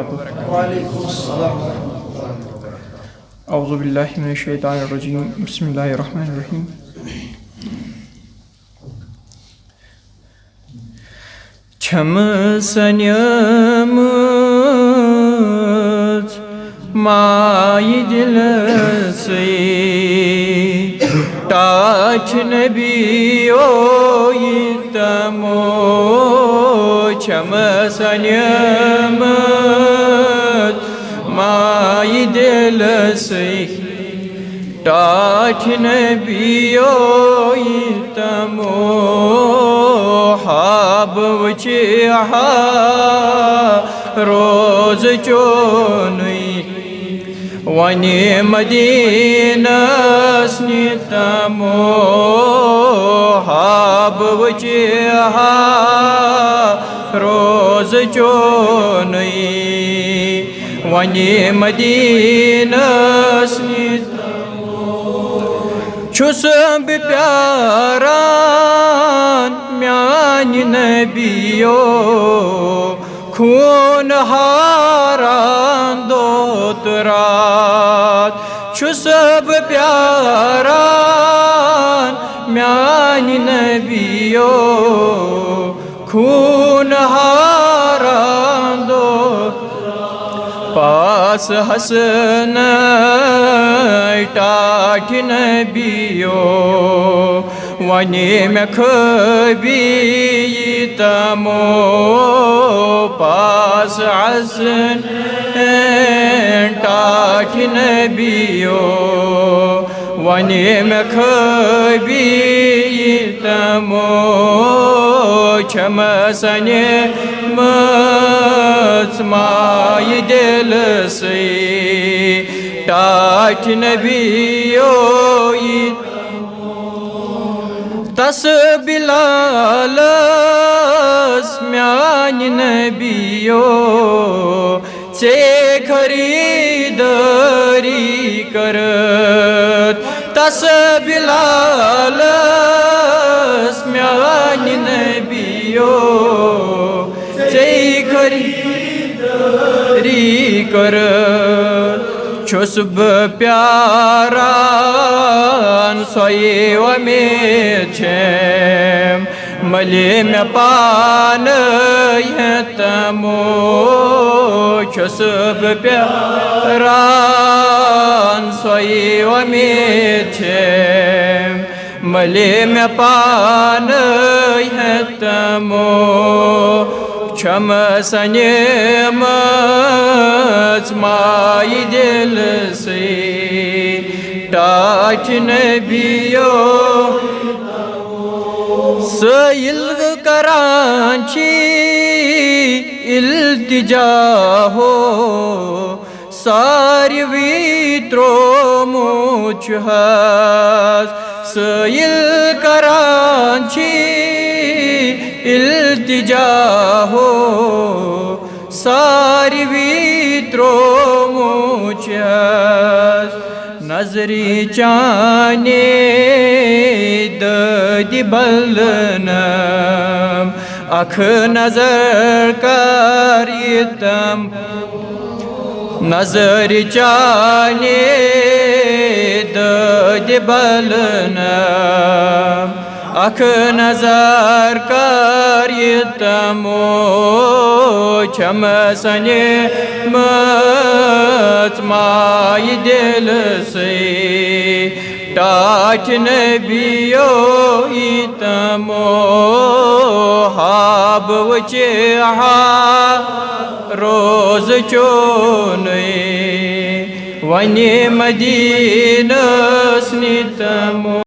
वबरकातुहू। वालेकुम अस्सलाम व रहमतुल्लाहि व बरकातुहू। औज़ु बिल्लाहि मिनश शैतानिर रजीम। बिस्मिल्लाहिर रहमानिर रहीम। छम सन्यमत माई दिल से टाच नबियो तमो छम सन्यमत माई दिल से टाच नबियो तमो हाब वचे रोज चोनुई वने मदीनस नितमो हाब वचे रोज चोनुई वने मदीनस छुस प्यारान म्यान नबियो खून हारान दोत रात छुस प्यारान म्यान नबियो खून हारान दोत पास हसन टाठ नबियो वने में खबी तमो पास हसन टाठ नबियो वने में खबी तमो छम सने माई दिल से टाठ नबियो तस बिलालस म्यान नबियो से खरीदारी करत तस बिलालस म्यान नबियो से खरीदारी करत छुसब प्यारान सोये में छेम मले में पान तमो छुसब प्यारान सोये में छेम मले में पान तमो छम सने माई दिल से टाच नबियो सइल्ग करांची इल्तिजा हो सारी वित्रो मुझहस सइल करांची इल्तिजा हो सारी वित्रो मुझहस नजरी चाने दि बलनम अख नजर करितम नजर चाने दि बलनम अख नजर करितमो छम सने माई दिल से टाच नबियो तमो हाब वचे रोज चोनुई वने मदीनस नितमो।